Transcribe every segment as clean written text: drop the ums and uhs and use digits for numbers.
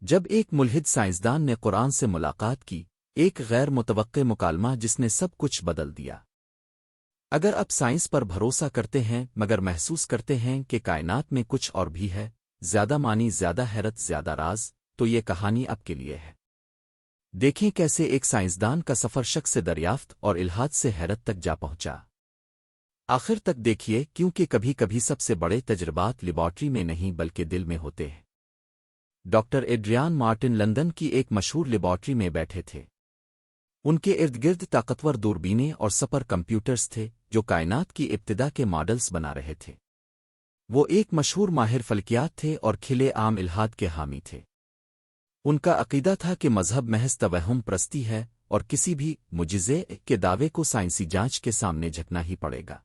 جب ایک ملحد سائنسدان نے قرآن سے ملاقات کی، ایک غیر متوقع مکالمہ جس نے سب کچھ بدل دیا۔ اگر اب سائنس پر بھروسہ کرتے ہیں مگر محسوس کرتے ہیں کہ کائنات میں کچھ اور بھی ہے، زیادہ معنی، زیادہ حیرت، زیادہ راز، تو یہ کہانی اب کے لیے ہے۔ دیکھیں کیسے ایک سائنسدان کا سفر شک سے دریافت اور الہاد سے حیرت تک جا پہنچا۔ آخر تک دیکھیے، کیونکہ کبھی کبھی سب سے بڑے تجربات لیبارٹری میں نہیں بلکہ دل میں ہوتے ہیں۔ ڈاکٹر ایڈریان مارٹن لندن کی ایک مشہور لیبارٹری میں بیٹھے تھے۔ ان کے ارد گرد طاقتور دوربینیں اور سپر کمپیوٹرز تھے جو کائنات کی ابتدا کے ماڈلز بنا رہے تھے۔ وہ ایک مشہور ماہر فلکیات تھے اور کھلے عام الہاد کے حامی تھے۔ ان کا عقیدہ تھا کہ مذہب محض توہم پرستی ہے اور کسی بھی معجزے کے دعوے کو سائنسی جانچ کے سامنے جھکنا ہی پڑے گا۔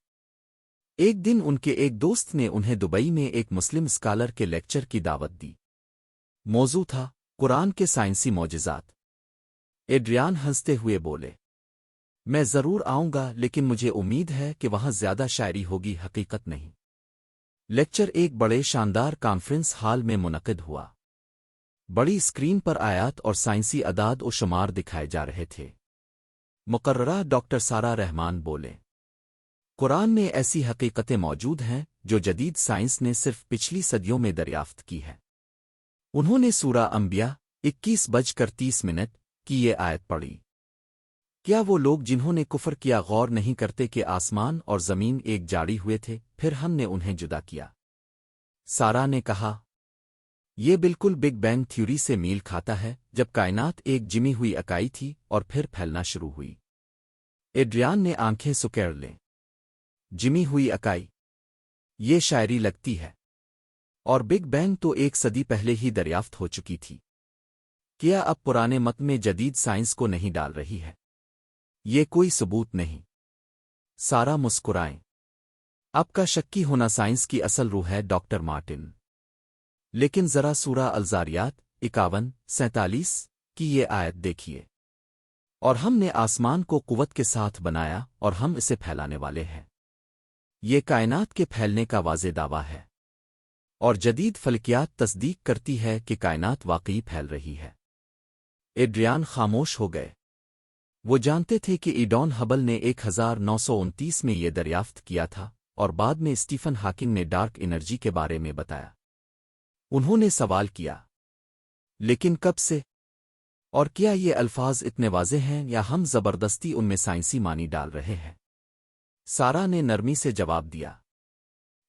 ایک دن ان کے ایک دوست نے انہیں دبئی میں ایک مسلم اسکالر کے لیکچر کی دعوت دی۔ موضوع تھا قرآن کے سائنسی معجزات۔ ایڈریان ہنستے ہوئے بولے، میں ضرور آؤں گا، لیکن مجھے امید ہے کہ وہاں زیادہ شاعری ہوگی، حقیقت نہیں۔ لیکچر ایک بڑے شاندار کانفرنس ہال میں منعقد ہوا۔ بڑی اسکرین پر آیات اور سائنسی اعداد و شمار دکھائے جا رہے تھے۔ مقررہ ڈاکٹر سارا رحمان بولے، قرآن میں ایسی حقیقتیں موجود ہیں جو جدید سائنس نے صرف پچھلی صدیوں میں دریافت کی ہے۔ انہوں نے سورہ انبیاء 21:30 کی یہ آیت پڑھی، کیا وہ لوگ جنہوں نے کفر کیا غور نہیں کرتے کہ آسمان اور زمین ایک جاڑی ہوئے تھے، پھر ہم نے انہیں جدا کیا؟ سارا نے کہا، یہ بالکل بگ بینگ تھیوری سے میل کھاتا ہے، جب کائنات ایک جمی ہوئی اکائی تھی اور پھر پھیلنا شروع ہوئی۔ ایڈریان نے آنکھیں سکیڑ لیں۔ جمی ہوئی اکائی، یہ شاعری لگتی ہے، اور بگ بینگ تو ایک صدی پہلے ہی دریافت ہو چکی تھی۔ کیا اب پرانے مت میں جدید سائنس کو نہیں ڈال رہی ہے؟ یہ کوئی ثبوت نہیں۔ سارا مسکرائیں۔ اب کا شکی ہونا سائنس کی اصل روح ہے ڈاکٹر مارٹن۔ لیکن ذرا سورہ الزاریات 51:47 کی یہ آیت دیکھیے، اور ہم نے آسمان کو قوت کے ساتھ بنایا اور ہم اسے پھیلانے والے ہیں۔ یہ کائنات کے پھیلنے کا واضح دعویٰ ہے، اور جدید فلکیات تصدیق کرتی ہے کہ کائنات واقعی پھیل رہی ہے۔ ایڈریان خاموش ہو گئے۔ وہ جانتے تھے کہ ایڈون ہبل نے 1929 میں یہ دریافت کیا تھا، اور بعد میں اسٹیفن ہاکنگ نے ڈارک انرجی کے بارے میں بتایا۔ انہوں نے سوال کیا، لیکن کب سے؟ اور کیا یہ الفاظ اتنے واضح ہیں یا ہم زبردستی ان میں سائنسی معنی ڈال رہے ہیں؟ سارا نے نرمی سے جواب دیا،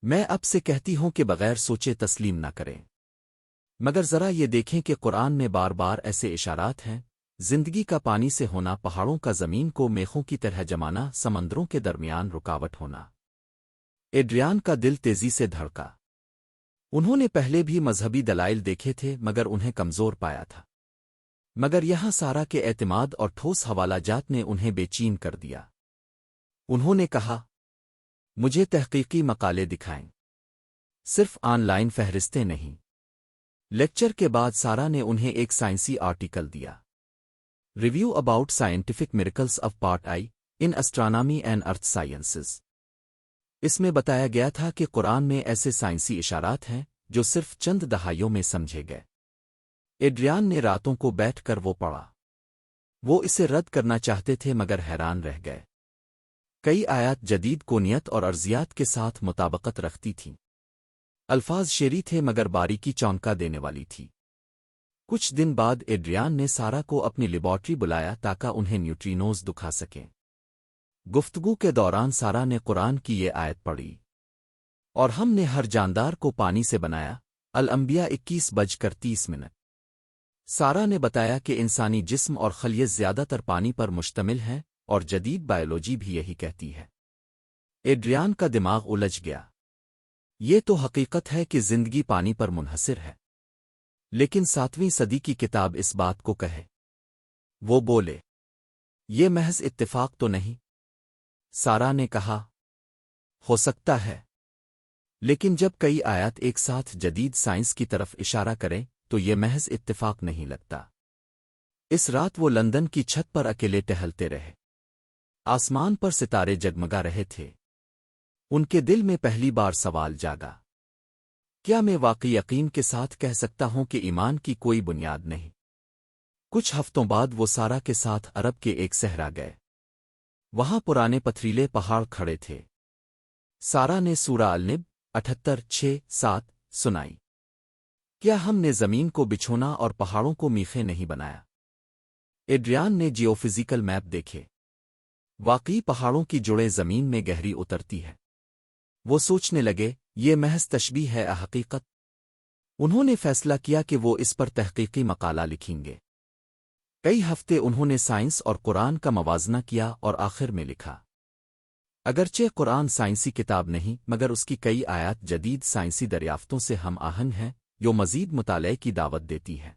میں اب سے کہتی ہوں کہ بغیر سوچے تسلیم نہ کریں۔ مگر ذرا یہ دیکھیں کہ قرآن میں بار بار ایسے اشارات ہیں، زندگی کا پانی سے ہونا، پہاڑوں کا زمین کو میخوں کی طرح جمانا، سمندروں کے درمیان رکاوٹ ہونا۔ ایڈریان کا دل تیزی سے دھڑکا۔ انہوں نے پہلے بھی مذہبی دلائل دیکھے تھے مگر انہیں کمزور پایا تھا، مگر یہاں سارا کے اعتماد اور ٹھوس حوالہ جات نے انہیں بے چین کر دیا۔ انہوں نے کہا، مجھے تحقیقی مقالے دکھائیں، صرف آن لائن فہرستیں نہیں۔ لیکچر کے بعد سارا نے انہیں ایک سائنسی آرٹیکل دیا، review about scientific miracles of part I in astronomy and earth sciences. اس میں بتایا گیا تھا کہ قرآن میں ایسے سائنسی اشارات ہیں جو صرف چند دہائیوں میں سمجھے گئے۔ ایڈریان نے راتوں کو بیٹھ کر وہ پڑھا۔ وہ اسے رد کرنا چاہتے تھے مگر حیران رہ گئے۔ کئی آیات جدید کونیت اور ارضیات کے ساتھ مطابقت رکھتی تھیں۔ الفاظ شعری تھے مگر باریکی چونکا دینے والی تھی۔ کچھ دن بعد ایڈریان نے سارا کو اپنی لیبارٹری بلایا تاکہ انہیں نیوٹرینوز دکھا سکیں۔ گفتگو کے دوران سارا نے قرآن کی یہ آیت پڑھی، اور ہم نے ہر جاندار کو پانی سے بنایا، الانبیاء 21:30۔ سارا نے بتایا کہ انسانی جسم اور خلیے زیادہ تر پانی پر مشتمل ہیں، اور جدید بائیولوجی بھی یہی کہتی ہے۔ ایڈریان کا دماغ الجھ گیا۔ یہ تو حقیقت ہے کہ زندگی پانی پر منحصر ہے، لیکن 7ویں صدی کی کتاب اس بات کو کہے۔ وہ بولے، یہ محض اتفاق تو نہیں؟ سارا نے کہا، ہو سکتا ہے، لیکن جب کئی آیات ایک ساتھ جدید سائنس کی طرف اشارہ کریں تو یہ محض اتفاق نہیں لگتا۔ اس رات وہ لندن کی چھت پر اکیلے ٹہلتے رہے۔ آسمان پر ستارے جگمگا رہے تھے۔ ان کے دل میں پہلی بار سوال جاگا، کیا میں واقعی یقین کے ساتھ کہہ سکتا ہوں کہ ایمان کی کوئی بنیاد نہیں؟ کچھ ہفتوں بعد وہ سارا کے ساتھ عرب کے ایک صحرا گئے۔ وہاں پرانے پتھریلے پہاڑ کھڑے تھے۔ سارا نے سورہ النب 78:6-7 سنائی۔ کیا ہم نے زمین کو بچھونا اور پہاڑوں کو میخے نہیں بنایا؟ ایڈریان نے جیوفزیکل میپ دیکھے۔ واقعی پہاڑوں کی جڑیں زمین میں گہری اترتی ہے۔ وہ سوچنے لگے، یہ محض تشبیہ ہے حقیقت۔ انہوں نے فیصلہ کیا کہ وہ اس پر تحقیقی مقالہ لکھیں گے۔ کئی ہفتے انہوں نے سائنس اور قرآن کا موازنہ کیا اور آخر میں لکھا۔ اگرچہ قرآن سائنسی کتاب نہیں، مگر اس کی کئی آیات جدید سائنسی دریافتوں سے ہم آہنگ ہیں، جو مزید مطالعے کی دعوت دیتی ہے۔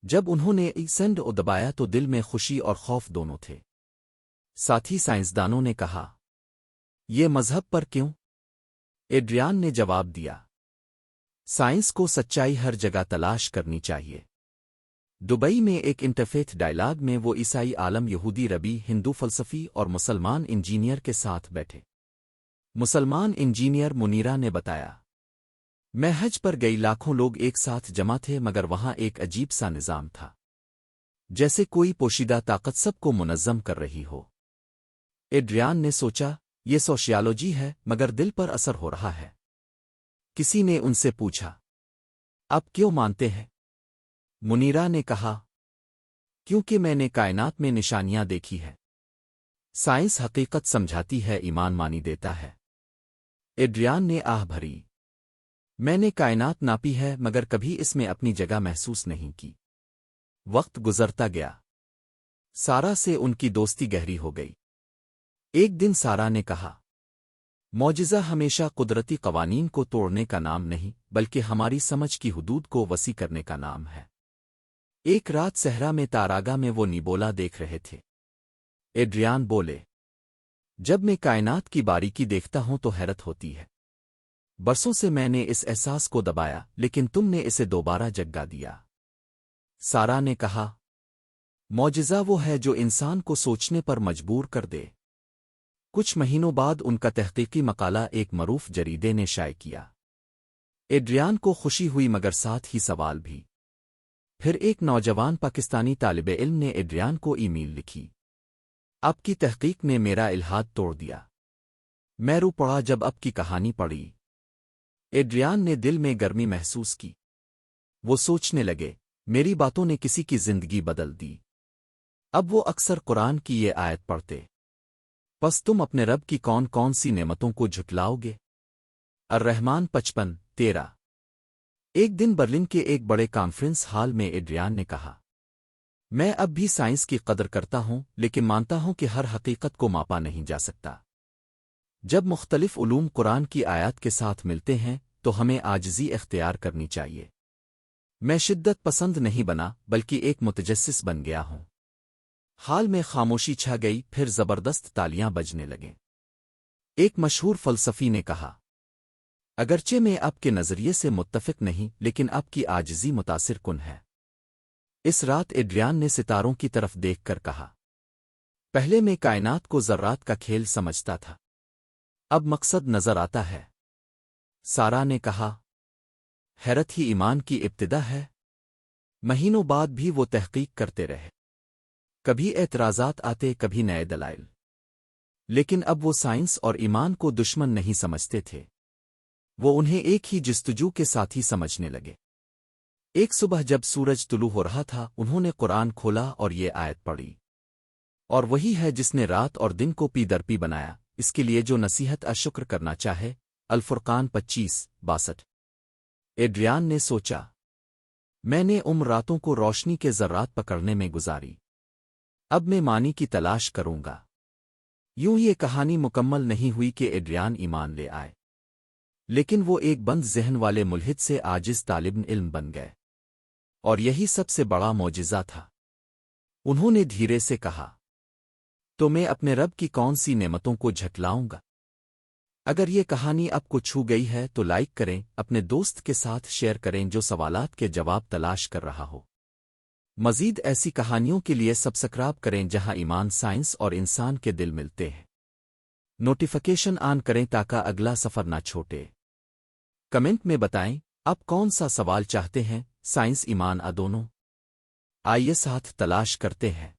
جب انہوں نے سینڈ او دبایا تو دل میں خوشی اور خوف دونوں تھے۔ ساتھی سائنسدانوں نے کہا، یہ مذہب پر کیوں؟ ایڈریان نے جواب دیا، سائنس کو سچائی ہر جگہ تلاش کرنی چاہیے۔ دبئی میں ایک انٹرفیتھ ڈائلاگ میں وہ عیسائی عالم، یہودی ربی، ہندو فلسفی اور مسلمان انجینئر کے ساتھ بیٹھے۔ مسلمان انجینئر منیرا نے بتایا، میں حج پر گئی، لاکھوں لوگ ایک ساتھ جمع تھے، مگر وہاں ایک عجیب سا نظام تھا، جیسے کوئی پوشیدہ طاقت سب کو منظم کر رہی ہو۔ ایڈریان نے سوچا، یہ سوشیالوجی ہے، مگر دل پر اثر ہو رہا ہے۔ کسی نے ان سے پوچھا، آپ کیوں مانتے ہیں؟ منیرا نے کہا، کیونکہ میں نے کائنات میں نشانیاں دیکھی ہے۔ سائنس حقیقت سمجھاتی ہے، ایمان مانی دیتا ہے۔ ایڈریان نے آہ بھری، میں نے کائنات ناپی ہے، مگر کبھی اس میں اپنی جگہ محسوس نہیں کی۔ وقت گزرتا گیا۔ سارا سے ان کی دوستی گہری ہو گئی۔ ایک دن سارا نے کہا، معجزہ ہمیشہ قدرتی قوانین کو توڑنے کا نام نہیں، بلکہ ہماری سمجھ کی حدود کو وسیع کرنے کا نام ہے۔ ایک رات صحرا میں تاراگا میں وہ نیبولا دیکھ رہے تھے۔ ایڈریان بولے، جب میں کائنات کی باریکی دیکھتا ہوں تو حیرت ہوتی ہے۔ برسوں سے میں نے اس احساس کو دبایا، لیکن تم نے اسے دوبارہ جگا دیا۔ سارا نے کہا، معجزہ وہ ہے جو انسان کو سوچنے پر مجبور کر دے۔ کچھ مہینوں بعد ان کا تحقیقی مقالہ ایک معروف جریدے نے شائع کیا۔ ایڈریان کو خوشی ہوئی، مگر ساتھ ہی سوال بھی۔ پھر ایک نوجوان پاکستانی طالب علم نے ایڈریان کو ای میل لکھی، آپ کی تحقیق نے میرا الہاد توڑ دیا۔ میں رو پڑا جب آپ کی کہانی پڑھی۔ ایڈریان نے دل میں گرمی محسوس کی۔ وہ سوچنے لگے، میری باتوں نے کسی کی زندگی بدل دی۔ اب وہ اکثر قرآن کی یہ آیت پڑھتے، پس تم اپنے رب کی کون کون سی نعمتوں کو جھٹلاؤ گے؟ الرحمن 55:13۔ ایک دن برلن کے ایک بڑے کانفرنس ہال میں ایڈریان نے کہا، میں اب بھی سائنس کی قدر کرتا ہوں، لیکن مانتا ہوں کہ ہر حقیقت کو ماپا نہیں جا سکتا۔ جب مختلف علوم قرآن کی آیات کے ساتھ ملتے ہیں تو ہمیں عاجزی اختیار کرنی چاہیے۔ میں شدت پسند نہیں بنا، بلکہ ایک متجسس بن گیا ہوں۔ حال میں خاموشی چھا گئی، پھر زبردست تالیاں بجنے لگیں۔ ایک مشہور فلسفی نے کہا، اگرچہ میں آپ کے نظریے سے متفق نہیں، لیکن آپ کی عاجزی متاثر کن ہے۔ اس رات ایڈریان نے ستاروں کی طرف دیکھ کر کہا، پہلے میں کائنات کو ذرات کا کھیل سمجھتا تھا، اب مقصد نظر آتا ہے۔ سارا نے کہا، حیرت ہی ایمان کی ابتدا ہے۔ مہینوں بعد بھی وہ تحقیق کرتے رہے۔ کبھی اعتراضات آتے، کبھی نئے دلائل، لیکن اب وہ سائنس اور ایمان کو دشمن نہیں سمجھتے تھے، وہ انہیں ایک ہی جستجو کے ساتھ ہی سمجھنے لگے۔ ایک صبح جب سورج طلوع ہو رہا تھا، انہوں نے قرآن کھولا اور یہ آیت پڑھی، اور وہی ہے جس نے رات اور دن کو پی در پی بنایا، اس کے لیے جو نصیحت شکر کرنا چاہے۔ الفرقان 25:62۔ ایڈریان نے سوچا، میں نے عمر راتوں کو روشنی کے ذرات پکڑنے میں گزاری، اب میں معنی کی تلاش کروں گا۔ یوں یہ کہانی مکمل نہیں ہوئی کہ ایڈریان ایمان لے آئے، لیکن وہ ایک بند ذہن والے ملحد سے عاجز طالب علم بن گئے، اور یہی سب سے بڑا معجزہ تھا۔ انہوں نے دھیرے سے کہا، تو میں اپنے رب کی کون سی نعمتوں کو جھٹلاؤں گا؟ اگر یہ کہانی آپ کو چھو گئی ہے تو لائک کریں، اپنے دوست کے ساتھ شیئر کریں جو سوالات کے جواب تلاش کر رہا ہو۔ مزید ایسی کہانیوں کے لیے سبسکرائب کریں جہاں ایمان، سائنس اور انسان کے دل ملتے ہیں۔ نوٹیفیکیشن آن کریں تاکہ اگلا سفر نہ چھوٹے۔ کمنٹ میں بتائیں آپ کون سا سوال چاہتے ہیں، سائنس ایمان دونوں؟ آئیے ساتھ تلاش کرتے ہیں۔